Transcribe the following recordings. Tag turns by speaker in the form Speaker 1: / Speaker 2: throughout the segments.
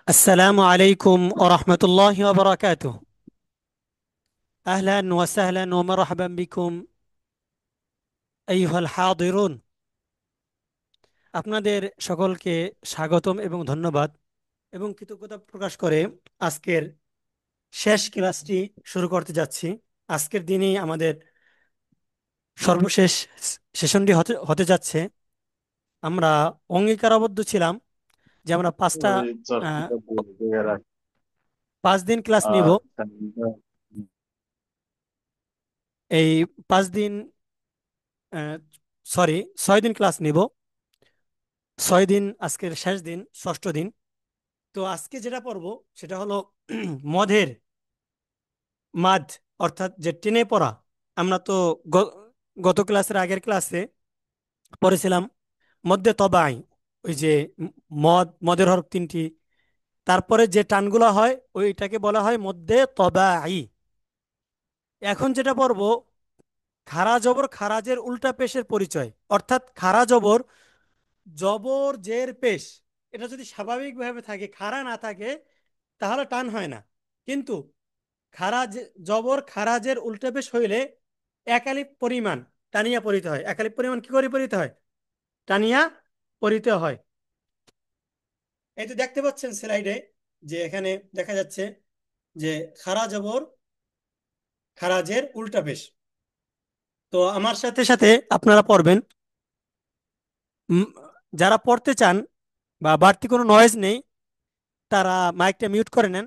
Speaker 1: السلام عليكم ورحمة الله وبركاته. أهلا وسهلا ومرحبا بكم أيها الحاضرون. আপনাদের সকলকে স্বাগতম এবং ধন্যবাদ এবং কৃতজ্ঞতা প্রকাশ করে আজকের শেষ ক্লাসটি শুরু করতে যাচ্ছি। আজকের দিনই আমাদের সর্বশেষ সেশনটি হতে হতে যাচ্ছে। আমরা অঙ্গীকারাবদ্ধ ছিলাম যে আমরা আহ, 5 দিন ক্লাস নিব। এই 5 দিন, সরি, 6 দিন ক্লাস নিব। 6 দিন, আজকের শেষ দিন, ষষ্ঠ দিন। তো আজকে যেটা পড়বো সেটা হলো মদের মাদ, অর্থাৎ যে টেনে পড়া। আমরা তো গ- গত ক্লাসের আগের ক্লাসে পড়েছিলাম মধ্যে তবাই, ওই যে মদের হরফ 3টি, তারপরে যে টানগুলো হয় ওইটাকে বলা হয় মধ্যে তবাই। এখন যেটা পড়বো খারা জবর খারাজের উল্টা পেশের পরিচয়, অর্থাৎ খারা জবর জবর জের পেশ। এটা যদি স্বাভাবিকভাবে থাকে, খাড়া না থাকে, তাহলে টান হয় না। কিন্তু খারাজ জবর খারাজের উল্টা পেশ হইলে একালিপ পরিমাণ টানিয়া পড়িতে হয়। একালিপ পরিমাণ কি করে পড়িতে হয়? টানিয়া পড়িতে হয়। এই তো দেখতে পাচ্ছেন স্লাইডে, যে এখানে দেখা যাচ্ছে যে খারা জবর খারাজের উল্টা পেশ। তো আমার সাথে সাথে আপনারা পড়বেন। উম, যারা পড়তে চান বা বাড়তি কোনো নয়েজ নেই, তারা মাইকটা মিউট করে নেন।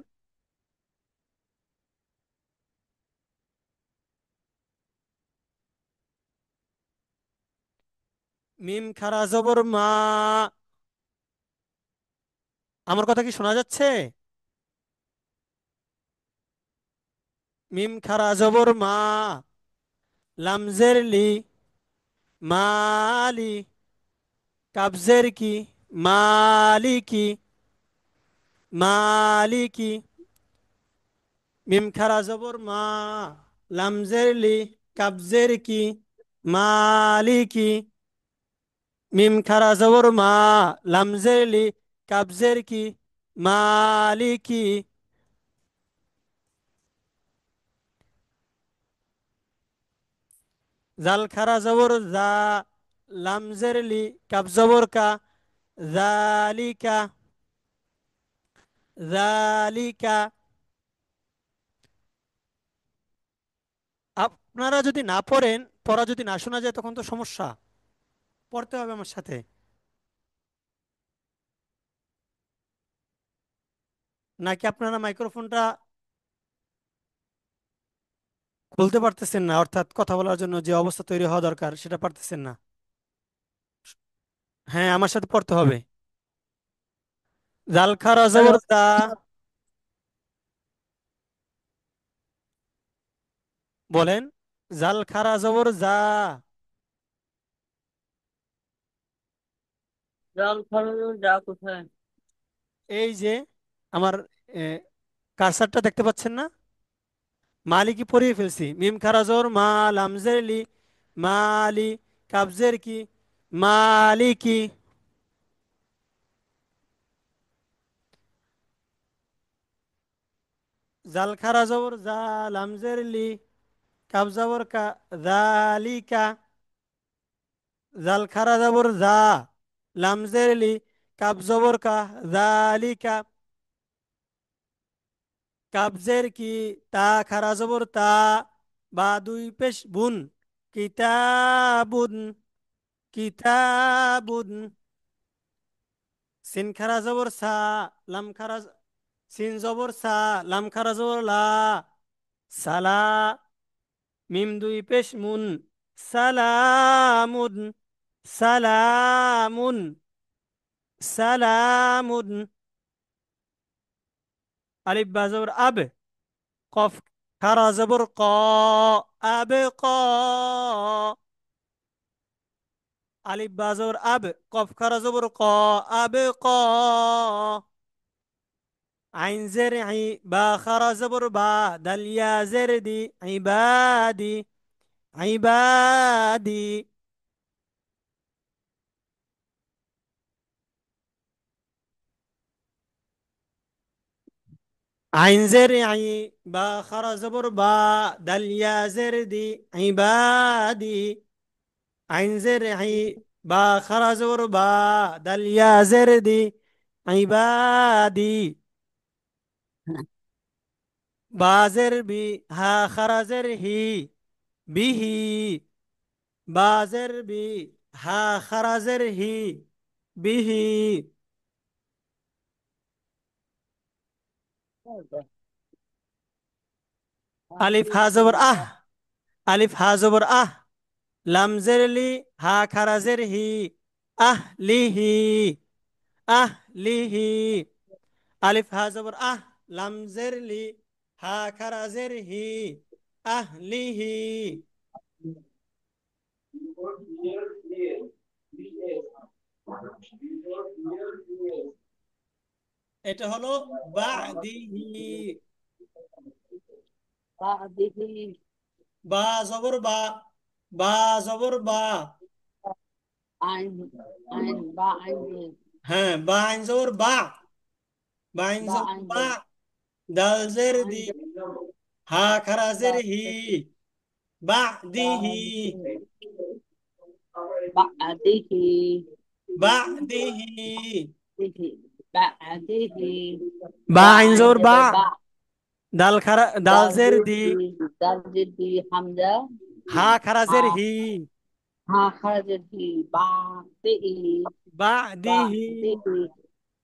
Speaker 1: মিম খারা জবর মা। আমার কথা কি শোনা যাচ্ছে? মিম খারা জবর মা, লামজের লি, মালি, কাবজের কি, মালিকি, মালিকি। মিম খারা জবর মা, লামজের লি, কাবজের কি, মালিকি। মিম খারা জবর মা, লামজের লি, কাবজের কি, মালিকি। জাল খারা জবর জা, লামজের লি, কাব জবর কা, জালিকা, জালিকা। আপনারা যদি না পড়েন, পড়া যদি না শোনা যায়, তখন তো সমস্যা। পড়তে হবে আমার সাথে। নাকি আপনারা মাইক্রোফোনটা খুলতে পারতেছেন না, অর্থাৎ কথা বলার জন্য যে অবস্থা তৈরি হওয়া দরকার সেটা পারতেছেন না? হ্যাঁ, আমার সাথে পড়তে হবে। জাল খারা জবর দা, বলেন। জাল খারা জবর জা।
Speaker 2: জল খরচ যা কোথায়?
Speaker 1: এই যে আমার কারসারটা দেখতে পাচ্ছেন না? মালিকি পড়িয়ে ফেলছি। মিম খারা জবর মা, লামজের লি, মালি, কাবজের কি, মালিকি। জাল খারা জবর জা, লামজের লি, কাব জবর কা, জালিকা। জাল খারা জবর জা, লামজের লি, কাব জবর কা, জালিকা। কাবজের কি, তা খারা জবর তা, বা দুই পেশ বুন, কিতাবুন, কিতাবুন। সিন খারা জবর সা, লাম খারা, সিন জবর সা, লাম খারা জবর লা, সালা। মিম দুই পেশ মুন, সালামুন, সালামুন, সালামুন। আলিফ বা জবর আব, কফ খারা জবর ক, আব ক। আলিফ বা জবর আব, কফ খারা জবর ক, আব ক। আইন জের আই, বা খারা জবর বা, দাল ইয়া জের দি, ইবাদি, ইবাদি। আইন জের আই, বা খারা জবর বা, দাল ইয়া জের দি, ইবাদি। আইন জের আই, বা খারা জবর বা, দাল ইয়া জের দি, ইবাদি। বা জের বি, হা খারা জের হি, বিহি। বা জের বি, হা খারা জের হি, বিহি। আলিফ হা জবর আহ, আলিফ হা জবর আহ। লাম জের লি, হা খারা জের হি, আহ লিহি, আহ লিহি। আলিফ হা জবর আহ, লাম জের লি, হা খারা জের হি, আহ লিহি। এটা হলো বাদিহি।
Speaker 2: بعده.
Speaker 1: বা জবর বা, বা জবর বা।
Speaker 2: عين عين با عين
Speaker 1: হ্যাঁ, বা আইন জবর বা, বা আইন
Speaker 2: با
Speaker 1: জবর বা।
Speaker 2: عين
Speaker 1: দাল জের দি,
Speaker 2: عين
Speaker 1: হা খারা জের
Speaker 2: با
Speaker 1: হি, বাদিহি,
Speaker 2: بعده.
Speaker 1: বাদিহি।
Speaker 2: بعده.
Speaker 1: বা
Speaker 2: با
Speaker 1: আইন
Speaker 2: عين
Speaker 1: জবর বা,
Speaker 2: جبر با.
Speaker 1: দাল খারা, দাল
Speaker 2: دال
Speaker 1: জের দি,
Speaker 2: جدي دال جدي حمزة.
Speaker 1: হা খারা জের
Speaker 2: ها
Speaker 1: হি,
Speaker 2: ها خرجت في بعده.
Speaker 1: বাদিহি।
Speaker 2: بعده.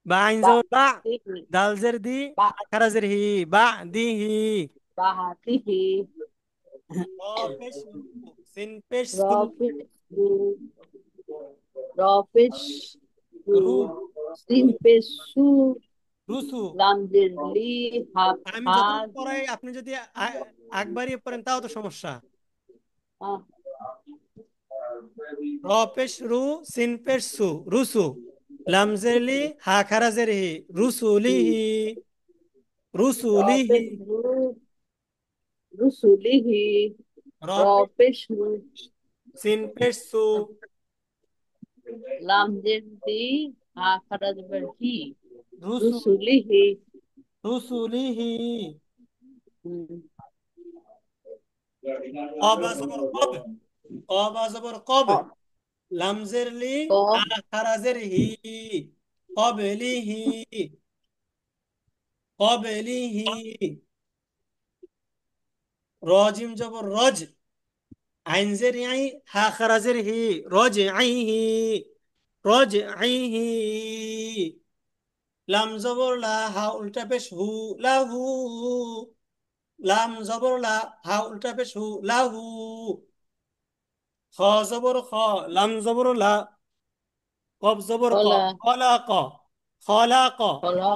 Speaker 1: বা আইন জবর বা,
Speaker 2: بعده.
Speaker 1: দাল জের দি, হা খারা জের হি, বাদিহি।
Speaker 2: بعده.
Speaker 1: র পেশ রু, সিন পেশ সু,
Speaker 2: رافع. رافش.
Speaker 1: রু,
Speaker 2: سين পেশ সু।
Speaker 1: রুসু।
Speaker 2: লামজের লি হাফ
Speaker 1: আমি যতটুকু
Speaker 2: হাজ।
Speaker 1: পড়াই আপনি যদি আগ বাড়িয়ে পড়েন তাও তো সমস্যা।
Speaker 2: আহ,
Speaker 1: র পেশ রু, সিন পেশ সু, রুসু। লামজেলি, হা খারাজের হি, রুসুলিহি, রুসুলিহি।
Speaker 2: রফেশ রু রুসুলিহি।
Speaker 1: র পেশ,
Speaker 2: রফেশ রু
Speaker 1: সিন পেশ সু,
Speaker 2: লামজের দি হা খারাজ বার হি।
Speaker 1: রুসু,
Speaker 2: রুসুলিহি।
Speaker 1: রুসুলিহি।
Speaker 2: হুম,
Speaker 1: অবা জবর কব, অবা জবর কব।
Speaker 2: ক
Speaker 1: লামজের লি, হা
Speaker 2: কফ
Speaker 1: খারাজের হি, কবলিহি, কবলিহি। রজিম জবর রজ, আইন জের আই, হা খারাজের হি, রজ আইহি, রজ আইহি। লাম জবর লা, হা উল্টা পেশ হু, লাহু। লাম জবর লা, হা উল্টা পেশ হু, লাহু। খ জবর খ, লাম জবর লা, কব জবর ক,
Speaker 2: কলা
Speaker 1: খলা ক, খলা ক।
Speaker 2: কলা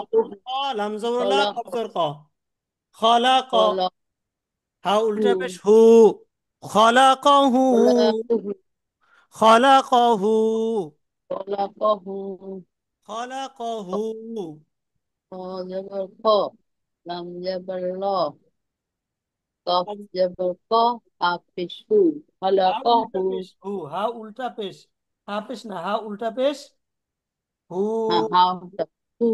Speaker 1: লাম জবর লা,
Speaker 2: কলা
Speaker 1: কব জবর ক, খলা ক।
Speaker 2: কলা
Speaker 1: হা
Speaker 2: হু
Speaker 1: উল্টা পেশ হু, খলা কহু,
Speaker 2: কলা কুহু
Speaker 1: খলা কহু,
Speaker 2: কলা কহু।
Speaker 1: খলা কহু।
Speaker 2: ক জবর ক লাম জবর ল কফ জবর ক কাফ পেশ হু কলা
Speaker 1: হা উল্টা
Speaker 2: কহু।
Speaker 1: পেশ হু, হা উল্টা পেশ, হা পেশ না, হা উল্টা পেশ হু।
Speaker 2: হ্যাঁ হ্যাঁ হু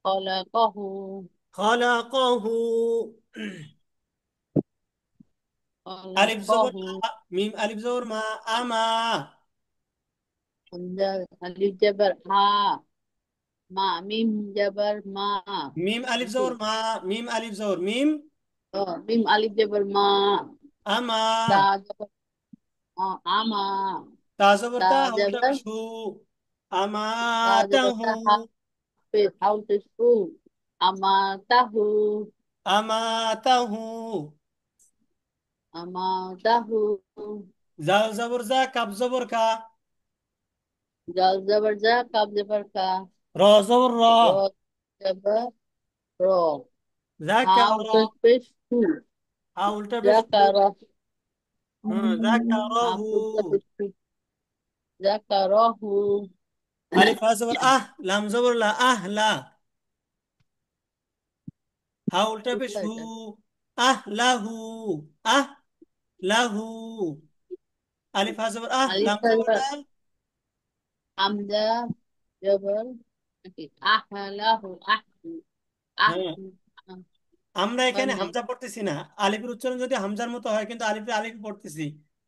Speaker 2: কলা কহু
Speaker 1: খলাকহু।
Speaker 2: কলা
Speaker 1: আলিফ জবর
Speaker 2: কহু।
Speaker 1: আ, মিম আলিফ জবর মা, আমা।
Speaker 2: হামজা আলিফ জবর হা মা মিম জবর মা।
Speaker 1: মিম আলিফ
Speaker 2: নাকি
Speaker 1: জবর মা, মিম আলিফ জবর মিম,
Speaker 2: মিম আলিফ জবর মা।
Speaker 1: আমা।
Speaker 2: দা জবর আমা।
Speaker 1: তা জবর
Speaker 2: দা
Speaker 1: তা, উল্টা
Speaker 2: জবর
Speaker 1: পেশ হু, আমা
Speaker 2: দা জবর
Speaker 1: তাহু,
Speaker 2: তা হা পেশ হাউ পেশ হু আমা তাহু
Speaker 1: আমা তাহু।
Speaker 2: আমা তাহু।
Speaker 1: জাল জবর জা, কাব জবর কা,
Speaker 2: জাল জবর জা কাব জবর কা।
Speaker 1: র জবর র,
Speaker 2: র জবর র হাউ
Speaker 1: জাকার,
Speaker 2: পেশ হু
Speaker 1: হা উল্টা পেশ হু,
Speaker 2: জাকারা।
Speaker 1: জাকারহু।
Speaker 2: হাউ জাকারাহু।
Speaker 1: আলিফ হা জবর আহ, লাম জবর লা, আহলা। হা উল্টা পেশ হু,
Speaker 2: এটা
Speaker 1: আহলাহু, আহলাহু। আলিফ হা জবর আহ,
Speaker 2: আলিফ
Speaker 1: লাম জবর
Speaker 2: জবর
Speaker 1: লা।
Speaker 2: হামজা জবর নাকি আহলাহু আহু
Speaker 1: হ্যাঁ,
Speaker 2: আহু
Speaker 1: আমরা
Speaker 2: হয়
Speaker 1: এখানে
Speaker 2: নাই।
Speaker 1: হামজা পড়তেছি না, আলিফের উচ্চারণ যদি হামজার মতো হয় কিন্তু আলিফে আলিফ পড়তেছি,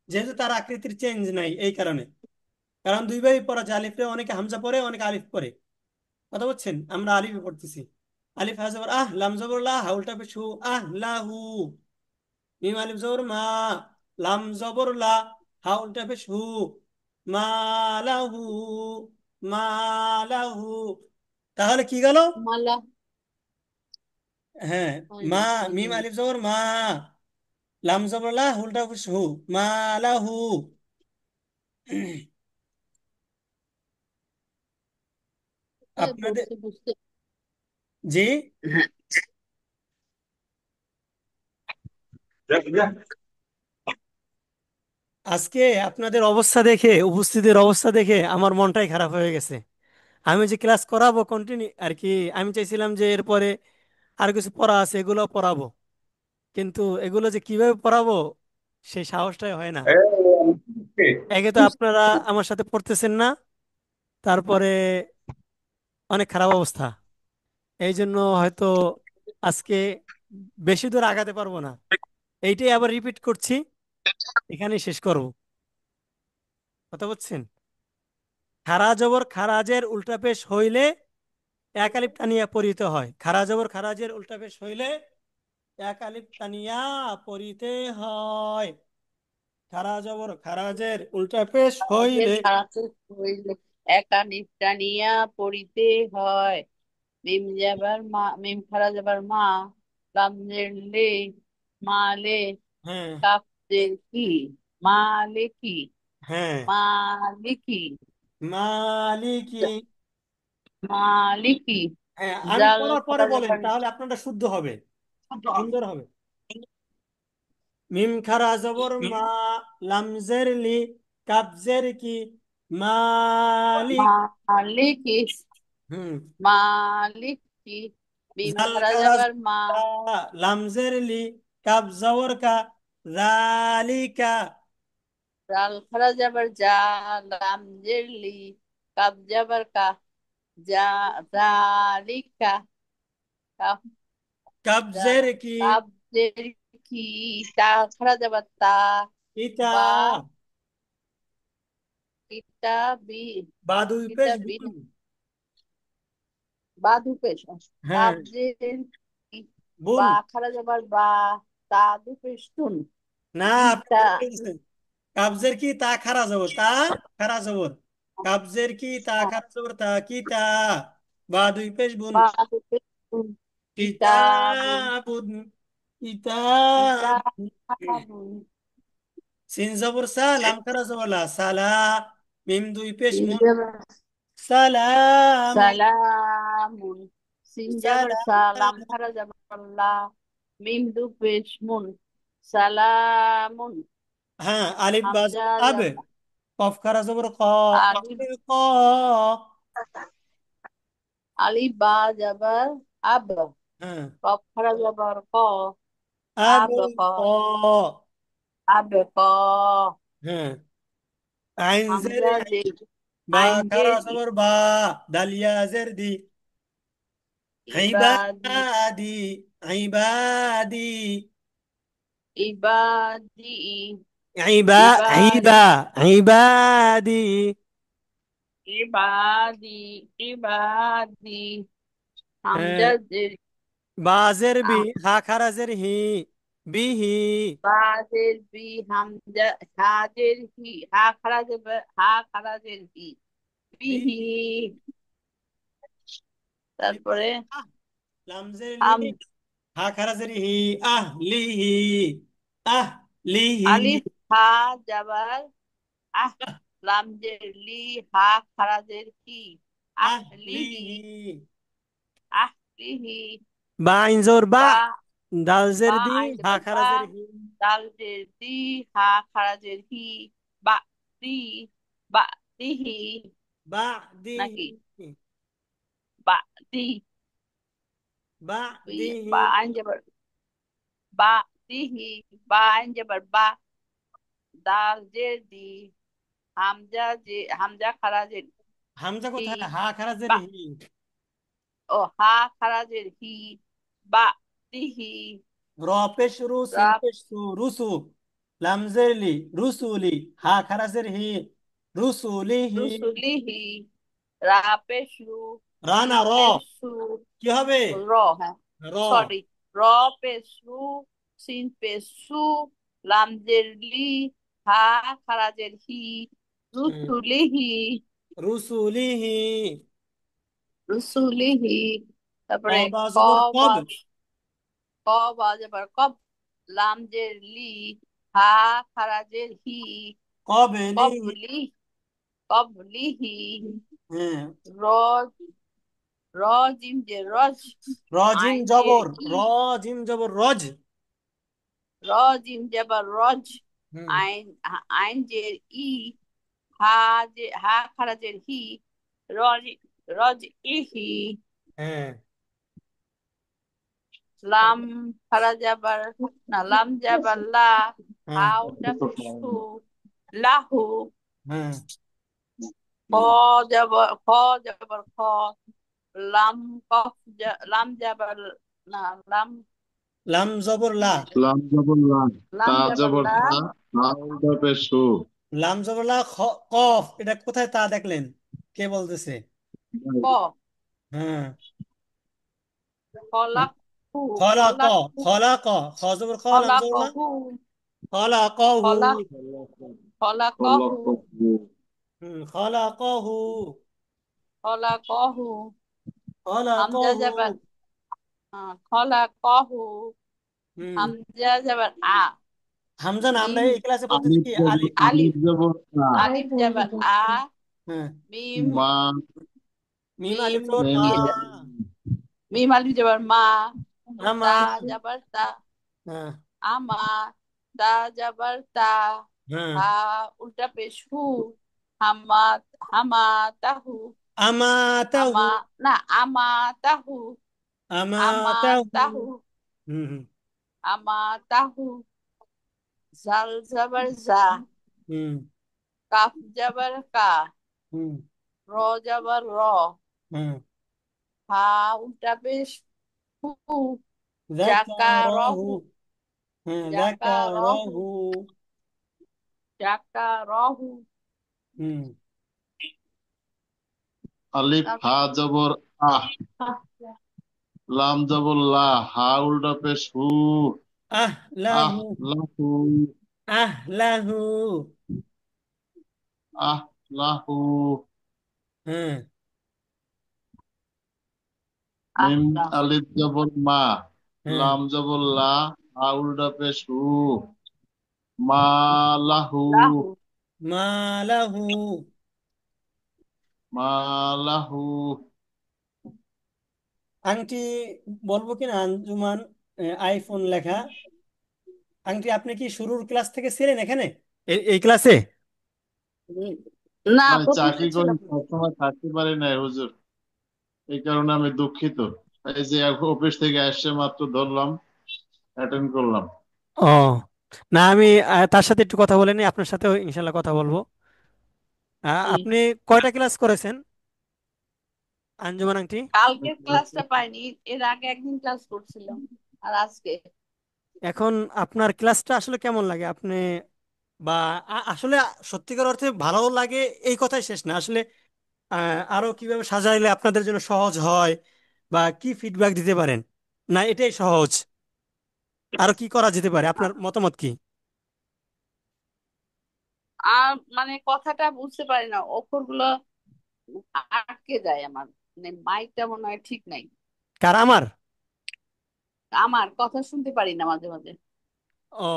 Speaker 1: যেহেতু তার আকৃতির চেঞ্জ নাই এই কারণে। কারণ দুইভাবেই পড়া যায়, আলিফে অনেকে হামজা পড়ে অনেকে আলিফ পড়ে। কথা বলছেন, আমরা আলিফে পড়তেছি। আলিফ হা জবর আহ, লাম জবর লা, হাউলটা পেশ হু, আহ লাহু। মিম আলিফ জবর মা, লাম জবর লা, হাউলটা পেশ হু, মা লাহু, মা লাহু। তাহলে কি গেল?
Speaker 2: মালা।
Speaker 1: হ্যাঁ,
Speaker 2: হয়
Speaker 1: মা,
Speaker 2: নাই, হয়
Speaker 1: মিম
Speaker 2: নাই।
Speaker 1: আলিফ জবর মা, লাম জবর লা, হুলটা পেশ হু, মা লাহু। আপনাদের,
Speaker 2: পড়ছি বুঝতে।
Speaker 1: জি, আজকে আপনাদের অবস্থা দেখে, উপস্থিতির অবস্থা দেখে আমার মনটাই খারাপ হয়ে গেছে। আমি যে ক্লাস করাবো কন্টিনিউ আর কি, আমি চাইছিলাম যে এরপরে আর কিছু পড়া আছে এগুলো পড়াবো, কিন্তু এগুলো যে কিভাবে পড়াবো সেই সাহসটাই হয় না। একে তো আপনারা আমার সাথে পড়তেছেন না, তারপরে অনেক খারাপ অবস্থা। এই জন্য হয়তো আজকে বেশি দূর আগাতে পারবো না। এইটাই আবার রিপিট করছি, এখানেই শেষ করব। কথা বলছেন, খারা জবর খারাজের উল্টা পেশ হইলে এক আলিফ টানিয়া পড়িতে হয়। খারা জবর খারাজের উল্টা পেশ হইলে এক আলিফ টানিয়া পড়িতে হয়। খারা জবর খারাজের উল্টা পেশ
Speaker 2: যে
Speaker 1: হইলে।
Speaker 2: খারাপ হইলে একা নিপটা নিয়া পড়িতে হয়। মিম যাবার মা, মিম খারা যাবার মা, লাম জের লে, মালে,
Speaker 1: হ্যাঁ,
Speaker 2: কাফ জের কি, মালিকি,
Speaker 1: হ্যাঁ,
Speaker 2: মালিকি,
Speaker 1: মালিকি।
Speaker 2: মালিকি।
Speaker 1: হ্যাঁ, আমি
Speaker 2: জাল
Speaker 1: পড়ার পরে
Speaker 2: খারা
Speaker 1: বলেন
Speaker 2: যাবার
Speaker 1: তাহলে আপনারটা শুদ্ধ হবে, সুন্দর হবে। মিম খারা জবর মা, লামজের লি, কাবজের কি, মালিক।
Speaker 2: মালিকি,
Speaker 1: হুম,
Speaker 2: মালিকি। মিম
Speaker 1: জাল
Speaker 2: খারা
Speaker 1: খারা
Speaker 2: যাবার
Speaker 1: জবর
Speaker 2: মা,
Speaker 1: কা, লামজের লি, কাব জবর কা, জালিকা।
Speaker 2: জাল খারা যাবার যা, লাম জের লি, কাব যাবার কা, যা, জালিকা, কাফ,
Speaker 1: কাবজের কি,
Speaker 2: কাব জের কি, তা খারা যাবার তা,
Speaker 1: ইতা।
Speaker 2: বা, ইটা বি,
Speaker 1: বা দুই পেশ
Speaker 2: ইটা বি,
Speaker 1: বুন।
Speaker 2: বা দু পেশ,
Speaker 1: হ্যাঁ,
Speaker 2: কাব জের কি,
Speaker 1: বুন।
Speaker 2: বা খারা যাবার বা, তা দু পেশ তুন,
Speaker 1: না, আপনি
Speaker 2: ইটা,
Speaker 1: ভুল বলছেন। কাবজের কি তা খারা জবর তা, খারা জবর। কাবজের কি তা খারা জবর তা, কি তা। বা দুই পেশ বুন।
Speaker 2: বা দু পেশ তুন, কিতাবুন,
Speaker 1: কিতাবুন, কিতাব।
Speaker 2: কিতাবুন,
Speaker 1: সিন জবর সা, লাম খারা জবর লা, সালা। মিম দুই পেশ মুন,
Speaker 2: সিনজাবার
Speaker 1: সালামুন,
Speaker 2: সালামুন, সিনজাবার সালাম
Speaker 1: সালাম।
Speaker 2: খারা যাবার লা, মিম দু পেশ মুন, সালামুন,
Speaker 1: হ্যাঁ, আলিফ বা
Speaker 2: হামজা
Speaker 1: জবর আব,
Speaker 2: যাবা,
Speaker 1: কফ খারা জবর ক,
Speaker 2: আলিফ,
Speaker 1: ক।
Speaker 2: আলিফ বা যাবার আব,
Speaker 1: হ্যাঁ,
Speaker 2: কফ খারা যাবার ক,
Speaker 1: আব,
Speaker 2: আব ক,
Speaker 1: ক।
Speaker 2: আব ক,
Speaker 1: হ্যাঁ, আইন জের
Speaker 2: হামজা
Speaker 1: আই,
Speaker 2: যে,
Speaker 1: বা
Speaker 2: আইন
Speaker 1: খারা
Speaker 2: জের ই,
Speaker 1: জবর বা, দালিয়া জের দি,
Speaker 2: ইবাদি,
Speaker 1: ইবাদি, ইবাদি,
Speaker 2: ইবাদি,
Speaker 1: ইবা, ইবা,
Speaker 2: ইবাদি,
Speaker 1: ইবাদি।
Speaker 2: ইবাদি, ইবাদি,
Speaker 1: হ্যাঁ,
Speaker 2: হামজা জের,
Speaker 1: বাজের বি, হা খারাজের হি, বিহি।
Speaker 2: বাজের বি, হামজা, হাজের হি, হা খারাজের হি, বিহি।
Speaker 1: বিহি। আলিফ
Speaker 2: তারপরে
Speaker 1: আহ, লামজের লি,
Speaker 2: হাম,
Speaker 1: হা খারাজের হি, আহ লিহি, আহ লিহি,
Speaker 2: আলিফ হা যাবার আহ, লামজের লি, হা খারাজের কি, আহ
Speaker 1: আহ
Speaker 2: লিহি,
Speaker 1: লিহি।
Speaker 2: আহ লিহি।
Speaker 1: বা ইনজোর বা,
Speaker 2: বা,
Speaker 1: দালজের
Speaker 2: বা
Speaker 1: দি,
Speaker 2: আইন
Speaker 1: হা
Speaker 2: যাবার বা,
Speaker 1: খারাজের হি,
Speaker 2: দালজের দি, হা খারাজের হি, বা দি, বা দিহি,
Speaker 1: বা
Speaker 2: নাকি
Speaker 1: দিহি,
Speaker 2: বা দি,
Speaker 1: বা
Speaker 2: বা
Speaker 1: দিহি।
Speaker 2: আইন যাবার বা দিহি, বা আইন যাবার বা, দাল জের দি, হামজা যে, হামজা খারাজের
Speaker 1: হামজা
Speaker 2: হি,
Speaker 1: কোথায়, হা খারাজের
Speaker 2: বা,
Speaker 1: হি।
Speaker 2: ও হা খারাজের হি, বা লিহি,
Speaker 1: র পেশ রু সিন
Speaker 2: রা
Speaker 1: পেশ সু রুসু, লামজের লি রুসুলি, হা খারাজের হি রুসুলিহি।
Speaker 2: রুসুলিহি, রা পেশ রু,
Speaker 1: রানা
Speaker 2: সিন
Speaker 1: র
Speaker 2: পেশ সু,
Speaker 1: কি হবে?
Speaker 2: র, হ্যাঁ,
Speaker 1: র।
Speaker 2: সরি, র পেশ রু, সিন পেশ সু, লামজের লি, হা খারাজের হি,
Speaker 1: হুম,
Speaker 2: রুসুলিহি,
Speaker 1: রুসুলিহি।
Speaker 2: রুসুলিহি। তারপরে
Speaker 1: কবা
Speaker 2: ক
Speaker 1: জবর
Speaker 2: বা,
Speaker 1: কব,
Speaker 2: ক বা যাবার কব, লামজের লি, হা খারাজের হি,
Speaker 1: কবেলি।
Speaker 2: কবলি, কবলিহি,
Speaker 1: হ্যাঁ,
Speaker 2: র, র জিম যে রজ,
Speaker 1: রজিম
Speaker 2: আইন জের
Speaker 1: জবর
Speaker 2: ই,
Speaker 1: রজিম জবর রজ।
Speaker 2: র জিম যাবার রজ,
Speaker 1: হুম,
Speaker 2: আইন, আইন জের ই, হা, যে হা খারাজের হি, রজ, রজ ইহি,
Speaker 1: হ্যাঁ,
Speaker 2: লাম
Speaker 1: তারপর
Speaker 2: খারা যাবার, না লাম যাবার লা,
Speaker 1: হ্যাঁ,
Speaker 2: হাউটা পেশু, লাহু,
Speaker 1: হ্যাঁ,
Speaker 2: খ যাবার, খ যাবার খ, লাম, কফ, লাম যাবার, না লাম,
Speaker 1: লাম জবর লা,
Speaker 3: লাম জবর লা,
Speaker 2: লাম
Speaker 3: তা
Speaker 2: যাবার
Speaker 3: জবর
Speaker 2: লা,
Speaker 3: তা, হা উল্টা পেশ হু।
Speaker 1: লাম জবর লা কফ, এটা কোথায় তা দেখলেন? কে বলতেছে?
Speaker 2: ক,
Speaker 1: হ্যাঁ,
Speaker 2: খলাক হু,
Speaker 1: খলা ক,
Speaker 2: খলাক হু,
Speaker 1: খলা ক, খ জবর খ, লাম
Speaker 2: খলাক
Speaker 1: জবর লা,
Speaker 2: হু,
Speaker 1: খলা ক হু।
Speaker 2: খলা, খলাক হু,
Speaker 1: খলা ক হু,
Speaker 2: খলাক হু,
Speaker 1: খলা ক
Speaker 2: হামজা
Speaker 1: হু।
Speaker 2: যাবার, খলাক হু,
Speaker 1: হুম,
Speaker 2: হামজা যাবার আ,
Speaker 1: হামজা না, আমরা
Speaker 2: মিম,
Speaker 1: এই ক্লাসে বলতেছি
Speaker 3: আলিফ
Speaker 1: কি
Speaker 3: জবর,
Speaker 1: আলিফ।
Speaker 3: আলিফ
Speaker 2: আলিফ,
Speaker 3: জবর না,
Speaker 2: আলিফ যাবার আ,
Speaker 1: হ্যাঁ,
Speaker 2: মিম,
Speaker 3: মা,
Speaker 1: মিম
Speaker 2: মিম,
Speaker 1: আলিফ জবর মা।
Speaker 3: মেম,
Speaker 2: মিম আলিফ যাবার মা,
Speaker 1: আমা।
Speaker 2: তা যাবার তা,
Speaker 1: হ্যাঁ,
Speaker 2: আমা, তা যাবার তা,
Speaker 1: হ্যাঁ,
Speaker 2: হা উল্টা পেশ হু, হামা, হামা তাহু, আমা,
Speaker 1: আমাতাহু।
Speaker 2: না আমা তাহু, আমা
Speaker 1: আমাতাহু।
Speaker 2: তাহু,
Speaker 1: হুম, হুম,
Speaker 2: আমা তাহু, জাল যাবার জা,
Speaker 1: হুম,
Speaker 2: কাফ যাবার কা,
Speaker 1: হুম,
Speaker 2: র যাবার র,
Speaker 1: হুম।
Speaker 2: হা উল্টা পেশ হু, জাকা
Speaker 1: যাকারাহু।
Speaker 2: রহু,
Speaker 1: হ্যাঁ,
Speaker 2: জাকা রহু,
Speaker 1: যাকারাহু।
Speaker 2: জাকা রহু,
Speaker 1: হুম,
Speaker 3: আলিফ হা জবর আহ, লাম জবর লা, হা উল্টা পেশ হু, আহ
Speaker 1: আহলাহু।
Speaker 3: লাহু,
Speaker 1: আহলাহু।
Speaker 3: আহ লাহু।
Speaker 1: হ্যাঁ,
Speaker 3: মিম
Speaker 2: আহলা,
Speaker 3: আলিফ জবর মা,
Speaker 1: হ্যাঁ,
Speaker 3: লাম জবর লা, হা উল্টা পেশ হু, মা লাহু,
Speaker 2: লাহু,
Speaker 1: মালাহু।
Speaker 3: মা লাহু।
Speaker 1: আংটি বলবো কিনা আঞ্জুমান? আইফোন লেখা আংটি আপনি কি শুরুর ক্লাস থেকে ছিলেন এখানে, এই ক্লাসে?
Speaker 2: উম, না
Speaker 3: ভাই
Speaker 2: প্রথম
Speaker 3: চাকরি
Speaker 2: থেকে
Speaker 3: করি,
Speaker 2: ছিলাম না।
Speaker 3: সবসময় থাকতে পারি না হুজুর, এই কারণে আমি দুঃখিত। এই যে অফিস থেকে আসছে মাত্র ধরলাম, অ্যাটেন্ড করলাম।
Speaker 1: ও, না আমি তার সাথে একটু কথা বলে নিই, আপনার সাথেও ইনশাল্লাহ কথা বলবো।
Speaker 2: জি,
Speaker 1: আপনি কয়টা ক্লাস করেছেন আঞ্জুমান আংটি?
Speaker 2: কালকের ক্লাসটা পাইনি, এর আগে একদিন ক্লাস করছিলাম, আর আজকে।
Speaker 1: এখন আপনার ক্লাসটা আসলে কেমন লাগে আপনি, বা আসলে সত্যিকার অর্থে ভালো লাগে এই কথাই শেষ না আসলে, আরো কিভাবে সাজাইলে আপনাদের জন্য সহজ হয়, বা কি ফিডব্যাক দিতে পারেন, না এটাই সহজ, আরো কি করা যেতে পারে, আপনার মতামত কি?
Speaker 2: আর মানে কথাটা বুঝতে পারি না, অক্ষরগুলো আটকে যায় আমার, মানে মাইকটা মনে হয় ঠিক নাই,
Speaker 1: কার, আমার?
Speaker 2: আমার কথা শুনতে পারি না মাঝে মাঝে।
Speaker 1: ও,